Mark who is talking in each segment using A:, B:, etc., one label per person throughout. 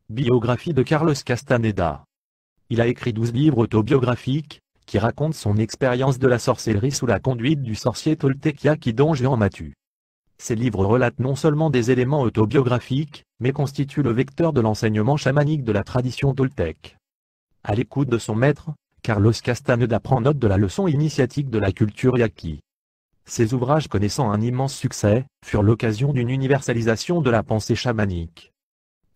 A: Biographie de Carlos Castaneda. Il a écrit 12 livres autobiographiques, qui racontent son expérience de la sorcellerie sous la conduite du sorcier toltèque Yaqui Don Juan Matu. Ces livres relatent non seulement des éléments autobiographiques, mais constituent le vecteur de l'enseignement chamanique de la tradition toltèque. À l'écoute de son maître, Carlos Castaneda prend note de la leçon initiatique de la culture yaqui. Ces ouvrages connaissant un immense succès, furent l'occasion d'une universalisation de la pensée chamanique.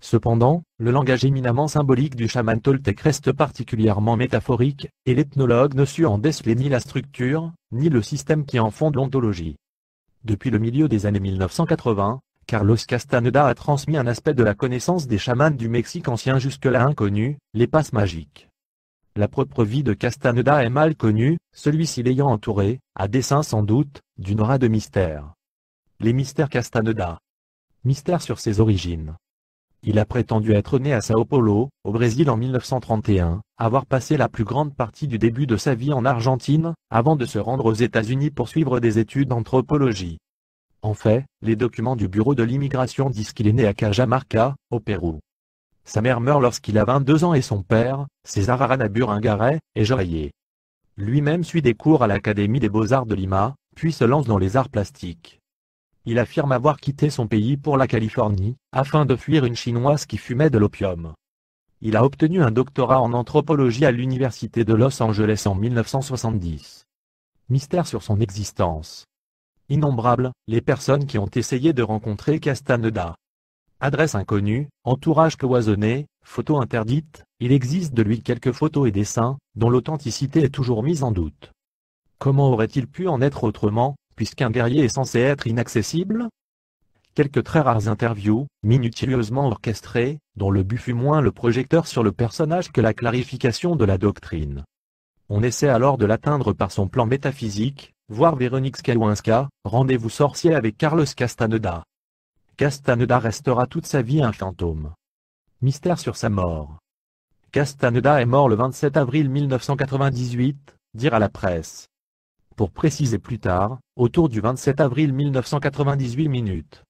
A: Cependant, le langage éminemment symbolique du chaman toltèque reste particulièrement métaphorique, et l'ethnologue ne sut en déceler ni la structure, ni le système qui en fonde l'ontologie. Depuis le milieu des années 1980, Carlos Castaneda a transmis un aspect de la connaissance des chamans du Mexique ancien jusque-là inconnu, les passes magiques. La propre vie de Castaneda est mal connue, celui-ci l'ayant entouré, à dessein sans doute, d'une aura de mystère. Les mystères Castaneda. Mystère sur ses origines. Il a prétendu être né à Sao Paulo, au Brésil en 1931, avoir passé la plus grande partie du début de sa vie en Argentine, avant de se rendre aux États-Unis pour suivre des études d'anthropologie. En fait, les documents du Bureau de l'immigration disent qu'il est né à Cajamarca, au Pérou. Sa mère meurt lorsqu'il a 22 ans et son père, César Arana Buringaray, est joaillier. Lui-même suit des cours à l'Académie des Beaux-Arts de Lima, puis se lance dans les arts plastiques. Il affirme avoir quitté son pays pour la Californie, afin de fuir une Chinoise qui fumait de l'opium. Il a obtenu un doctorat en anthropologie à l'Université de Los Angeles en 1970. Mystère sur son existence. Innombrables, les personnes qui ont essayé de rencontrer Castaneda. Adresse inconnue, entourage cloisonné, photos interdites, il existe de lui quelques photos et dessins, dont l'authenticité est toujours mise en doute. Comment aurait-il pu en être autrement, puisqu'un guerrier est censé être inaccessible? Quelques très rares interviews, minutieusement orchestrées, dont le but fut moins le projecteur sur le personnage que la clarification de la doctrine. On essaie alors de l'atteindre par son plan métaphysique, voir Véronique Skałęska, Rendez-vous sorcier avec Carlos Castaneda. Castaneda restera toute sa vie un fantôme. Mystère sur sa mort. Castaneda est mort le 27 avril 1998, dire à la presse. Pour préciser plus tard, autour du 27 avril 1998 minutes.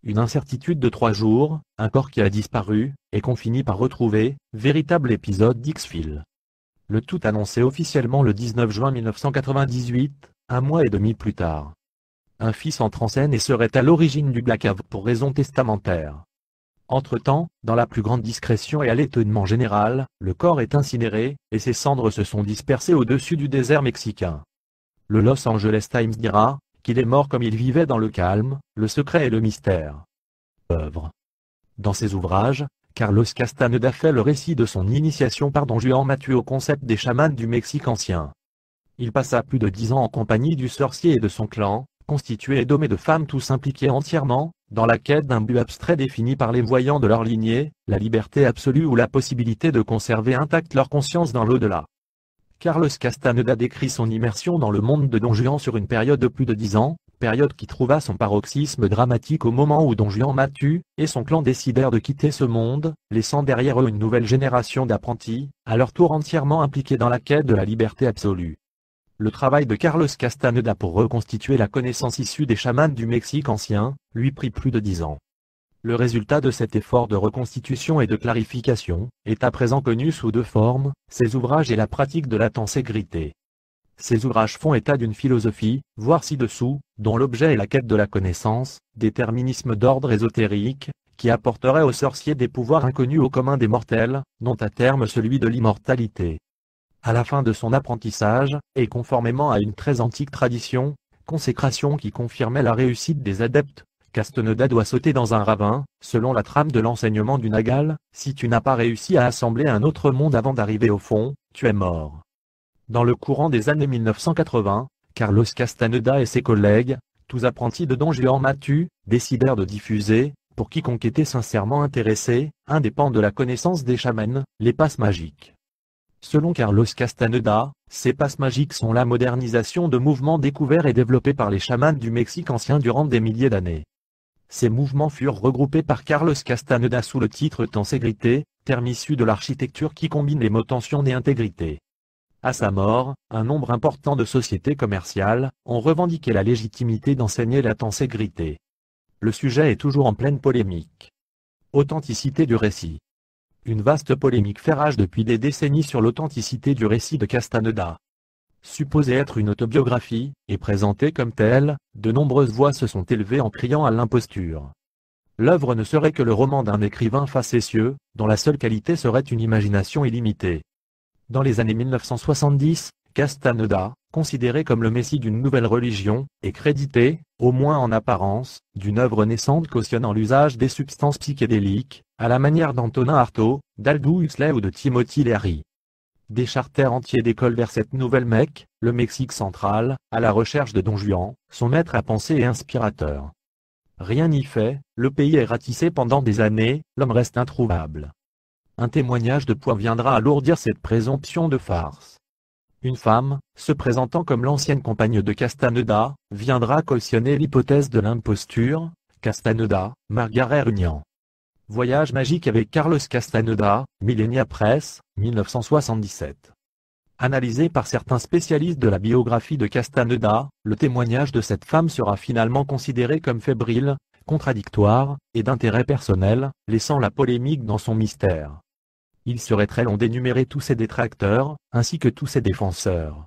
A: Une incertitude de 3 jours, un corps qui a disparu, et qu'on finit par retrouver, véritable épisode d'X-Files. Le tout annoncé officiellement le 19 juin 1998, un mois et demi plus tard. Un fils entre en scène et serait à l'origine du blackout pour raison testamentaire. Entre-temps, dans la plus grande discrétion et à l'étonnement général, le corps est incinéré, et ses cendres se sont dispersées au-dessus du désert mexicain. Le Los Angeles Times dira qu'il est mort comme il vivait dans le calme, le secret et le mystère. Œuvre. Dans ses ouvrages, Carlos Castaneda fait le récit de son initiation par Don Juan Matu au concept des chamans du Mexique ancien. Il passa plus de 10 ans en compagnie du sorcier et de son clan, constitué et domé de femmes tous impliquées entièrement, dans la quête d'un but abstrait défini par les voyants de leur lignée, la liberté absolue ou la possibilité de conserver intacte leur conscience dans l'au-delà. Carlos Castaneda décrit son immersion dans le monde de Don Juan sur une période de plus de 10 ans, période qui trouva son paroxysme dramatique au moment où Don Juan Matu et son clan décidèrent de quitter ce monde, laissant derrière eux une nouvelle génération d'apprentis, à leur tour entièrement impliqués dans la quête de la liberté absolue. Le travail de Carlos Castaneda pour reconstituer la connaissance issue des chamans du Mexique ancien, lui prit plus de 10 ans. Le résultat de cet effort de reconstitution et de clarification, est à présent connu sous 2 formes, ses ouvrages et la pratique de la tenségrité. Ces ouvrages font état d'une philosophie, voire ci-dessous, dont l'objet est la quête de la connaissance, déterminisme d'ordre ésotérique, qui apporterait aux sorciers des pouvoirs inconnus au commun des mortels, dont à terme celui de l'immortalité. À la fin de son apprentissage, et conformément à une très antique tradition, consécration qui confirmait la réussite des adeptes, Castaneda doit sauter dans un ravin, selon la trame de l'enseignement du Nagal, si tu n'as pas réussi à assembler un autre monde avant d'arriver au fond, tu es mort. Dans le courant des années 1980, Carlos Castaneda et ses collègues, tous apprentis de Don Juan Matu, décidèrent de diffuser, pour quiconque était sincèrement intéressé, un des pans de la connaissance des chamans, les passes magiques. Selon Carlos Castaneda, ces passes magiques sont la modernisation de mouvements découverts et développés par les chamans du Mexique ancien durant des milliers d'années. Ces mouvements furent regroupés par Carlos Castaneda sous le titre tenségrité, terme issu de l'architecture qui combine les mots tension et intégrité. À sa mort, un nombre important de sociétés commerciales ont revendiqué la légitimité d'enseigner la tenségrité. Le sujet est toujours en pleine polémique. Authenticité du récit. Une vaste polémique fait rage depuis des décennies sur l'authenticité du récit de Castaneda. Supposée être une autobiographie, et présentée comme telle, de nombreuses voix se sont élevées en criant à l'imposture. L'œuvre ne serait que le roman d'un écrivain facétieux, dont la seule qualité serait une imagination illimitée. Dans les années 1970, Castaneda, considéré comme le messie d'une nouvelle religion, est crédité, au moins en apparence, d'une œuvre naissante cautionnant l'usage des substances psychédéliques, à la manière d'Antonin Artaud, d'Aldous Huxley ou de Timothy Leary. Des charters entiers décollent vers cette nouvelle Mecque, le Mexique central, à la recherche de Don Juan, son maître à penser et inspirateur. Rien n'y fait, le pays est ratissé pendant des années, l'homme reste introuvable. Un témoignage de poids viendra alourdir cette présomption de farce. Une femme, se présentant comme l'ancienne compagne de Castaneda, viendra cautionner l'hypothèse de l'imposture. Castaneda, Margaret Runyan. Voyage magique avec Carlos Castaneda, Millenia Press, 1977. Analysé par certains spécialistes de la biographie de Castaneda, le témoignage de cette femme sera finalement considéré comme fébrile, contradictoire, et d'intérêt personnel, laissant la polémique dans son mystère. Il serait très long d'énumérer tous ses détracteurs, ainsi que tous ses défenseurs.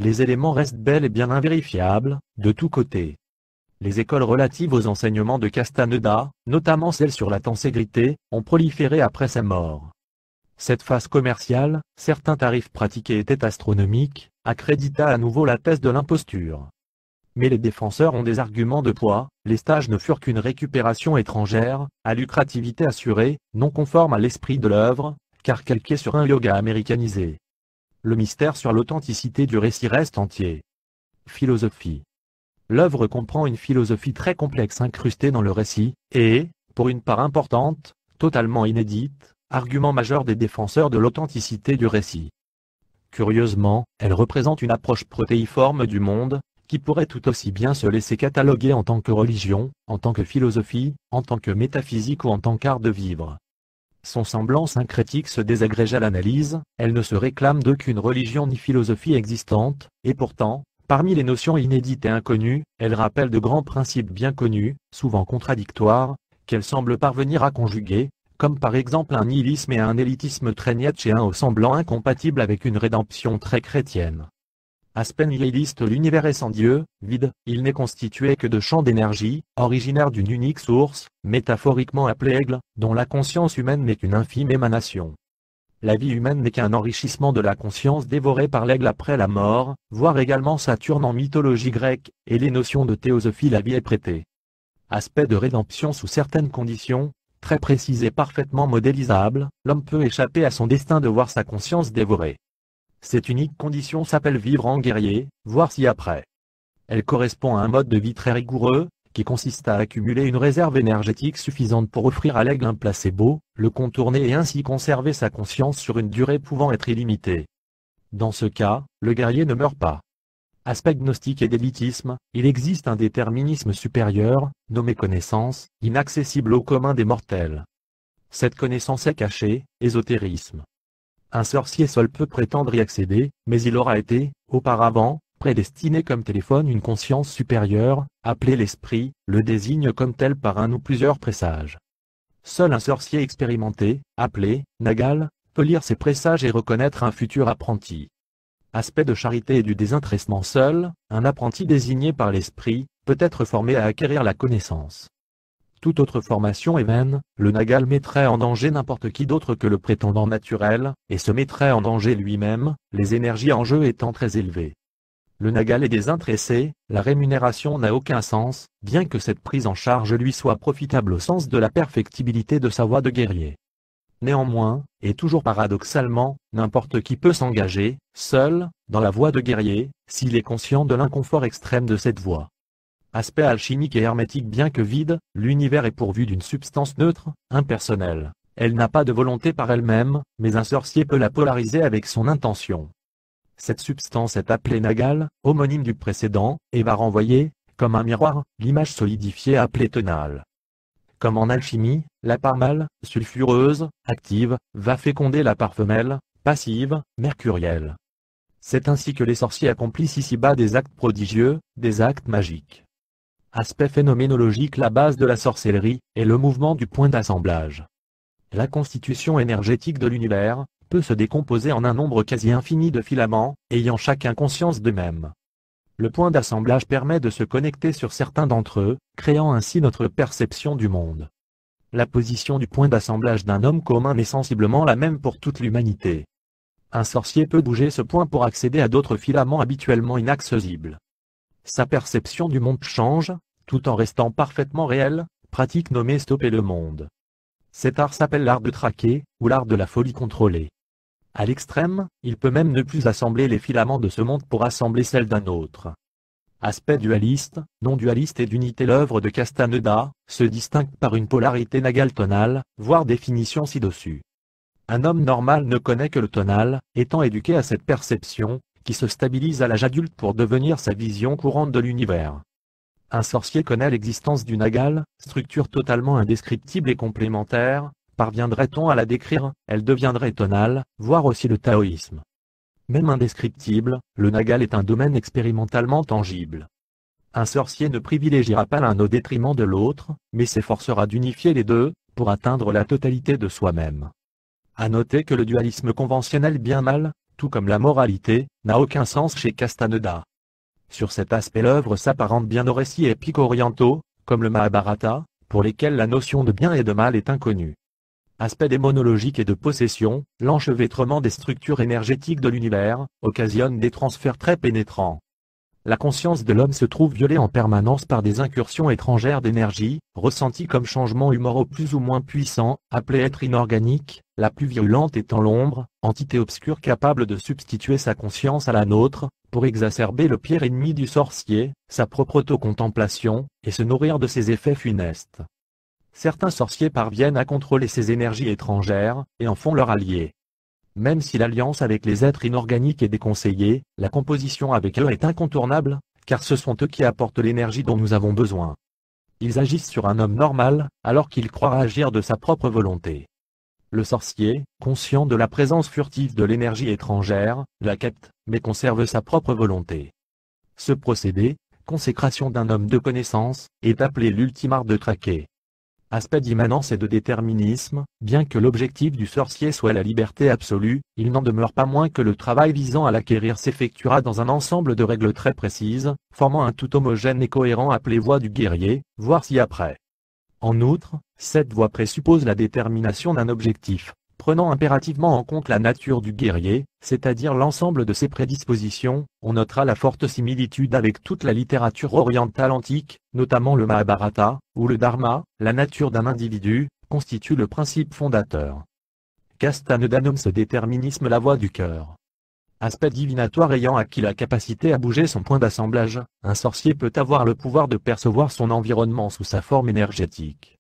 A: Les éléments restent bel et bien invérifiables, de tous côtés. Les écoles relatives aux enseignements de Castaneda, notamment celles sur la tenségrité, ont proliféré après sa mort. Cette phase commerciale, certains tarifs pratiqués étaient astronomiques, accrédita à nouveau la thèse de l'imposture. Mais les défenseurs ont des arguments de poids, les stages ne furent qu'une récupération étrangère, à lucrativité assurée, non conforme à l'esprit de l'œuvre, car calquée sur un yoga américanisé. Le mystère sur l'authenticité du récit reste entier. Philosophie. L'œuvre comprend une philosophie très complexe incrustée dans le récit, et, pour une part importante, totalement inédite, argument majeur des défenseurs de l'authenticité du récit. Curieusement, elle représente une approche protéiforme du monde, qui pourrait tout aussi bien se laisser cataloguer en tant que religion, en tant que philosophie, en tant que métaphysique ou en tant qu'art de vivre. Son semblant syncrétique se désagrège à l'analyse, elle ne se réclame d'aucune religion ni philosophie existante, et pourtant, parmi les notions inédites et inconnues, elle rappelle de grands principes bien connus, souvent contradictoires, qu'elle semble parvenir à conjuguer, comme par exemple un nihilisme et un élitisme très nietzschéen au semblant incompatible avec une rédemption très chrétienne. Aspect nihiliste. L'univers est sans Dieu, vide, il n'est constitué que de champs d'énergie, originaires d'une unique source, métaphoriquement appelée aigle, dont la conscience humaine n'est qu'une infime émanation. La vie humaine n'est qu'un enrichissement de la conscience dévorée par l'aigle après la mort, voire également Saturne en mythologie grecque, et les notions de théosophie la vie est prêtée. Aspect de rédemption sous certaines conditions, très précises et parfaitement modélisables, l'homme peut échapper à son destin de voir sa conscience dévorée. Cette unique condition s'appelle vivre en guerrier, voire ci-après. Elle correspond à un mode de vie très rigoureux, qui consiste à accumuler une réserve énergétique suffisante pour offrir à l'aigle un placebo, le contourner et ainsi conserver sa conscience sur une durée pouvant être illimitée. Dans ce cas, le guerrier ne meurt pas. Aspect gnostique et d'élitisme, il existe un déterminisme supérieur, nommé connaissance, inaccessible au commun des mortels. Cette connaissance est cachée, ésotérisme. Un sorcier seul peut prétendre y accéder, mais il aura été, auparavant, prédestiné comme téléphone une conscience supérieure, appelée l'esprit, le désigne comme tel par un ou plusieurs présages. Seul un sorcier expérimenté, appelé Nagal, peut lire ses présages et reconnaître un futur apprenti. Aspect de charité et du désintéressement. Seul, un apprenti désigné par l'esprit, peut être formé à acquérir la connaissance. Toute autre formation est vaine, le Nagal mettrait en danger n'importe qui d'autre que le prétendant naturel, et se mettrait en danger lui-même, les énergies en jeu étant très élevées. Le Nagal est désintéressé, la rémunération n'a aucun sens, bien que cette prise en charge lui soit profitable au sens de la perfectibilité de sa voie de guerrier. Néanmoins, et toujours paradoxalement, n'importe qui peut s'engager, seul, dans la voie de guerrier, s'il est conscient de l'inconfort extrême de cette voie. Aspect alchimique et hermétique. Bien que vide, l'univers est pourvu d'une substance neutre, impersonnelle. Elle n'a pas de volonté par elle-même, mais un sorcier peut la polariser avec son intention. Cette substance est appelée Nagal, homonyme du précédent, et va renvoyer, comme un miroir, l'image solidifiée appelée tonale. Comme en alchimie, la part mâle, sulfureuse, active, va féconder la part femelle, passive, mercurielle. C'est ainsi que les sorciers accomplissent ici-bas des actes prodigieux, des actes magiques. Aspect phénoménologique. La base de la sorcellerie est le mouvement du point d'assemblage. La constitution énergétique de l'univers peut se décomposer en un nombre quasi infini de filaments, ayant chacun conscience d'eux-mêmes. Le point d'assemblage permet de se connecter sur certains d'entre eux, créant ainsi notre perception du monde. La position du point d'assemblage d'un homme commun est sensiblement la même pour toute l'humanité. Un sorcier peut bouger ce point pour accéder à d'autres filaments habituellement inaccessibles. Sa perception du monde change, tout en restant parfaitement réelle, pratique nommée stopper le monde. Cet art s'appelle l'art de traquer, ou l'art de la folie contrôlée. À l'extrême, il peut même ne plus assembler les filaments de ce monde pour assembler celles d'un autre. Aspect dualiste, non dualiste et d'unité. L'œuvre de Castaneda se distingue par une polarité nagale-tonale, voire définition ci-dessus. Un homme normal ne connaît que le tonal, étant éduqué à cette perception, qui se stabilise à l'âge adulte pour devenir sa vision courante de l'univers. Un sorcier connaît l'existence du nagal, structure totalement indescriptible et complémentaire. Parviendrait-on à la décrire, elle deviendrait tonale, voire aussi le taoïsme. Même indescriptible, le nagal est un domaine expérimentalement tangible. Un sorcier ne privilégiera pas l'un au détriment de l'autre, mais s'efforcera d'unifier les deux, pour atteindre la totalité de soi-même. À noter que le dualisme conventionnel bien-mal, tout comme la moralité, n'a aucun sens chez Castaneda. Sur cet aspect l'œuvre s'apparente bien aux récits épiques orientaux, comme le Mahabharata, pour lesquels la notion de bien et de mal est inconnue. Aspect démonologique et de possession, l'enchevêtrement des structures énergétiques de l'univers occasionne des transferts très pénétrants. La conscience de l'homme se trouve violée en permanence par des incursions étrangères d'énergie, ressenties comme changements humoraux plus ou moins puissants, appelés êtres inorganiques, la plus virulente étant l'ombre, entité obscure capable de substituer sa conscience à la nôtre, pour exacerber le pire ennemi du sorcier, sa propre autocontemplation, et se nourrir de ses effets funestes. Certains sorciers parviennent à contrôler ces énergies étrangères, et en font leur allié. Même si l'alliance avec les êtres inorganiques est déconseillée, la composition avec eux est incontournable, car ce sont eux qui apportent l'énergie dont nous avons besoin. Ils agissent sur un homme normal, alors qu'il croit agir de sa propre volonté. Le sorcier, conscient de la présence furtive de l'énergie étrangère, la capte, mais conserve sa propre volonté. Ce procédé, consécration d'un homme de connaissance, est appelé l'ultime art de traquer. Aspect d'immanence et de déterminisme, bien que l'objectif du sorcier soit la liberté absolue, il n'en demeure pas moins que le travail visant à l'acquérir s'effectuera dans un ensemble de règles très précises, formant un tout homogène et cohérent appelé voie du guerrier, voire ci-après. En outre, cette voie présuppose la détermination d'un objectif, prenant impérativement en compte la nature du guerrier, c'est-à-dire l'ensemble de ses prédispositions. On notera la forte similitude avec toute la littérature orientale antique, notamment le Mahabharata, où le dharma, la nature d'un individu, constitue le principe fondateur. Castaneda nomme ce déterminisme la voie du cœur. Aspect divinatoire. Ayant acquis la capacité à bouger son point d'assemblage, un sorcier peut avoir le pouvoir de percevoir son environnement sous sa forme énergétique.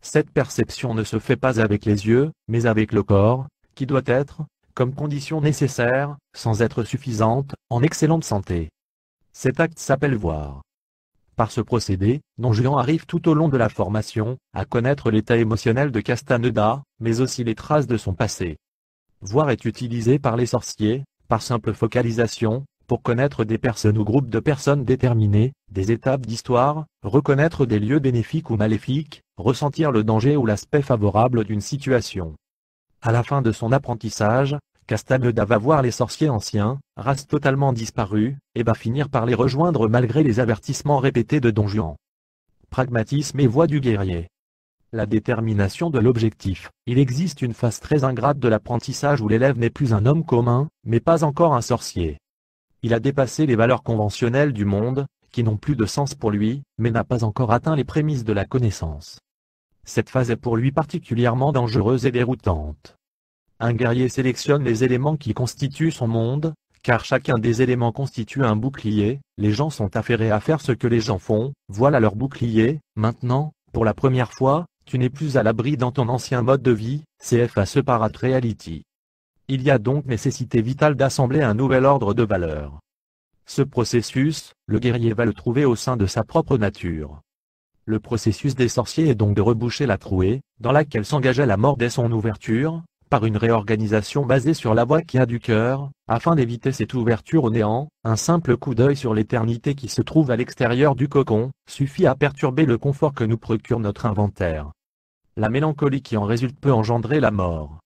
A: Cette perception ne se fait pas avec les yeux, mais avec le corps, qui doit être, comme condition nécessaire, sans être suffisante, en excellente santé. Cet acte s'appelle voir. Par ce procédé, Don Juan arrive tout au long de la formation, à connaître l'état émotionnel de Castaneda, mais aussi les traces de son passé. Voir est utilisé par les sorciers, par simple focalisation, pour connaître des personnes ou groupes de personnes déterminées, des étapes d'histoire, reconnaître des lieux bénéfiques ou maléfiques, ressentir le danger ou l'aspect favorable d'une situation. À la fin de son apprentissage, Castaneda va voir les sorciers anciens, race totalement disparue, et va finir par les rejoindre malgré les avertissements répétés de Don Juan. Pragmatisme et voie du guerrier. La détermination de l'objectif. Il existe une phase très ingrate de l'apprentissage où l'élève n'est plus un homme commun, mais pas encore un sorcier. Il a dépassé les valeurs conventionnelles du monde, qui n'ont plus de sens pour lui, mais n'a pas encore atteint les prémices de la connaissance. Cette phase est pour lui particulièrement dangereuse et déroutante. Un guerrier sélectionne les éléments qui constituent son monde, car chacun des éléments constitue un bouclier. Les gens sont affairés à faire ce que les gens font, voilà leur bouclier. Maintenant, pour la première fois, tu n'es plus à l'abri dans ton ancien mode de vie, CFA Separate Reality. Il y a donc nécessité vitale d'assembler un nouvel ordre de valeurs. Ce processus, le guerrier va le trouver au sein de sa propre nature. Le processus des sorciers est donc de reboucher la trouée, dans laquelle s'engageait la mort dès son ouverture, par une réorganisation basée sur la voie qui a du cœur, afin d'éviter cette ouverture au néant. Un simple coup d'œil sur l'éternité qui se trouve à l'extérieur du cocon, suffit à perturber le confort que nous procure notre inventaire. la mélancolie qui en résulte peut engendrer la mort.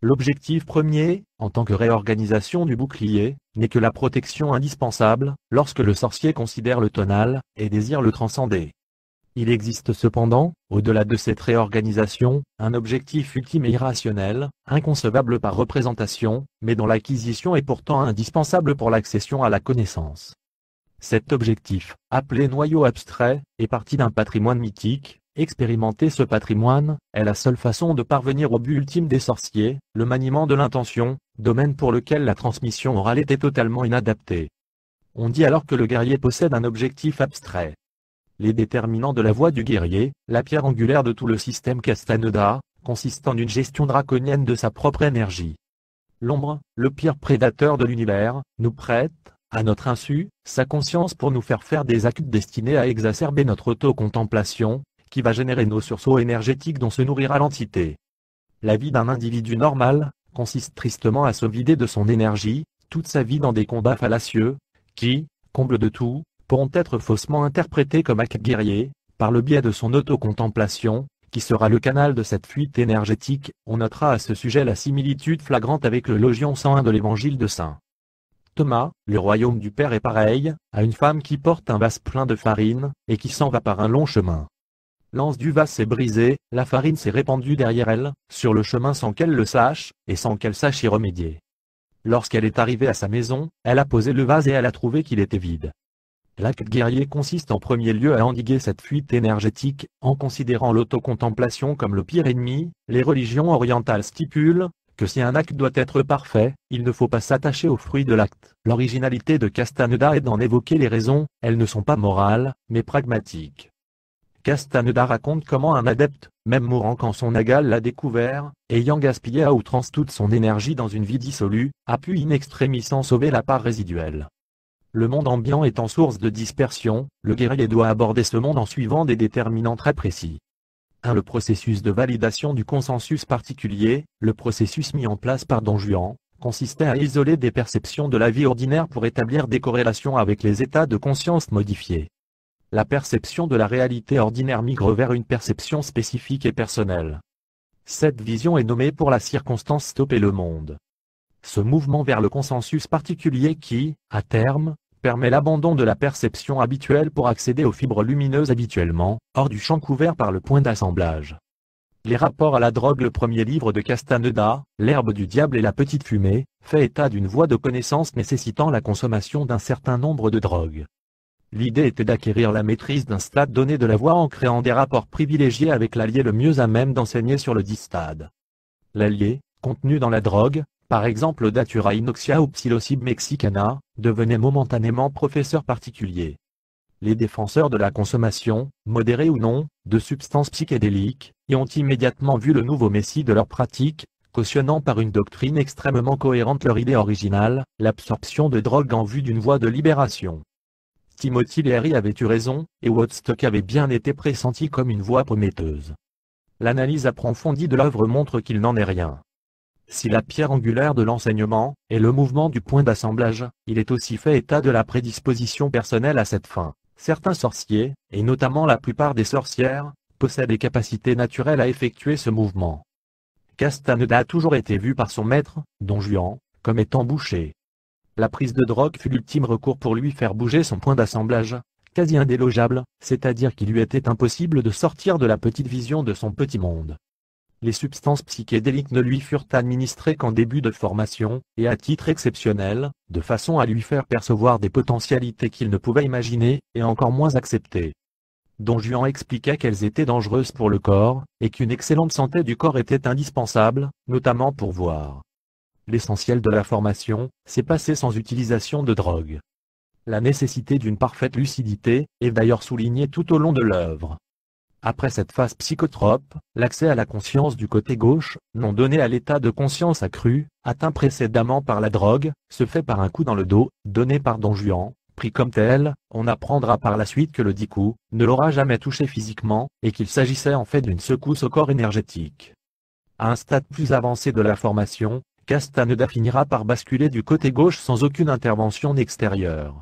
A: L'objectif premier, en tant que réorganisation du bouclier, n'est que la protection indispensable, lorsque le sorcier considère le tonal, et désire le transcender. Il existe cependant, au-delà de cette réorganisation, un objectif ultime et irrationnel, inconcevable par représentation, mais dont l'acquisition est pourtant indispensable pour l'accession à la connaissance. Cet objectif, appelé noyau abstrait, est parti d'un patrimoine mythique. Expérimenter ce patrimoine est la seule façon de parvenir au but ultime des sorciers, le maniement de l'intention, domaine pour lequel la transmission orale était totalement inadaptée. On dit alors que le guerrier possède un objectif abstrait. Les déterminants de la voie du guerrier, la pierre angulaire de tout le système Castaneda, consistent en une gestion draconienne de sa propre énergie. L'ombre, le pire prédateur de l'univers, nous prête, à notre insu, sa conscience pour nous faire des actes destinés à exacerber notre auto-contemplation, qui va générer nos sursauts énergétiques dont se nourrira l'entité. La vie d'un individu normal consiste tristement à se vider de son énergie, toute sa vie dans des combats fallacieux, qui, comble de tout, pourront être faussement interprétés comme actes guerriers, par le biais de son auto-contemplation, qui sera le canal de cette fuite énergétique. On notera à ce sujet la similitude flagrante avec le Logion 101 de l'évangile de Saint Thomas. Le royaume du Père est pareil à une femme qui porte un vase plein de farine, et qui s'en va par un long chemin. L'anse du vase s'est brisée, la farine s'est répandue derrière elle, sur le chemin sans qu'elle le sache, et sans qu'elle sache y remédier. Lorsqu'elle est arrivée à sa maison, elle a posé le vase et elle a trouvé qu'il était vide. L'acte guerrier consiste en premier lieu à endiguer cette fuite énergétique, en considérant l'autocontemplation comme le pire ennemi. Les religions orientales stipulent que si un acte doit être parfait, il ne faut pas s'attacher au fruit de l'acte. L'originalité de Castaneda est d'en évoquer les raisons. Elles ne sont pas morales, mais pragmatiques. Castaneda raconte comment un adepte, même mourant quand son égal l'a découvert, ayant gaspillé à outrance toute son énergie dans une vie dissolue, a pu in extremis en sauver la part résiduelle. Le monde ambiant étant source de dispersion, le guerrier doit aborder ce monde en suivant des déterminants très précis. 1. Le processus de validation du consensus particulier. Le processus mis en place par Don Juan consistait à isoler des perceptions de la vie ordinaire pour établir des corrélations avec les états de conscience modifiés. La perception de la réalité ordinaire migre vers une perception spécifique et personnelle. Cette vision est nommée pour la circonstance stopper le monde. Ce mouvement vers le consensus particulier qui, à terme, permet l'abandon de la perception habituelle pour accéder aux fibres lumineuses habituellement, hors du champ couvert par le point d'assemblage. Les rapports à la drogue. Le premier livre de Castaneda, L'herbe du diable et la petite fumée, fait état d'une voie de connaissance nécessitant la consommation d'un certain nombre de drogues. L'idée était d'acquérir la maîtrise d'un stade donné de la voie en créant des rapports privilégiés avec l'allié le mieux à même d'enseigner sur le dit stade. L'allié, contenu dans la drogue, par exemple Datura inoxia ou Psilocybe mexicana, devenait momentanément professeur particulier. Les défenseurs de la consommation, modérée ou non, de substances psychédéliques, y ont immédiatement vu le nouveau messie de leur pratique, cautionnant par une doctrine extrêmement cohérente leur idée originale, l'absorption de drogue en vue d'une voie de libération. Timothy Leary avait eu raison, et Woodstock avait bien été pressenti comme une voie prometteuse. L'analyse approfondie de l'œuvre montre qu'il n'en est rien. Si la pierre angulaire de l'enseignement est le mouvement du point d'assemblage, il est aussi fait état de la prédisposition personnelle à cette fin. Certains sorciers, et notamment la plupart des sorcières, possèdent des capacités naturelles à effectuer ce mouvement. Castaneda a toujours été vu par son maître, Don Juan, comme étant bouché. La prise de drogue fut l'ultime recours pour lui faire bouger son point d'assemblage, quasi indélogeable, c'est-à-dire qu'il lui était impossible de sortir de la petite vision de son petit monde. Les substances psychédéliques ne lui furent administrées qu'en début de formation, et à titre exceptionnel, de façon à lui faire percevoir des potentialités qu'il ne pouvait imaginer, et encore moins accepter. Don Juan expliquait qu'elles étaient dangereuses pour le corps, et qu'une excellente santé du corps était indispensable, notamment pour voir. L'essentiel de la formation, c'est passer sans utilisation de drogue. La nécessité d'une parfaite lucidité est d'ailleurs soulignée tout au long de l'œuvre. Après cette phase psychotrope, l'accès à la conscience du côté gauche, non donné à l'état de conscience accru, atteint précédemment par la drogue, se fait par un coup dans le dos, donné par Don Juan. Pris comme tel, on apprendra par la suite que le dit coup ne l'aura jamais touché physiquement, et qu'il s'agissait en fait d'une secousse au corps énergétique. À un stade plus avancé de la formation, Castaneda finira par basculer du côté gauche sans aucune intervention extérieure.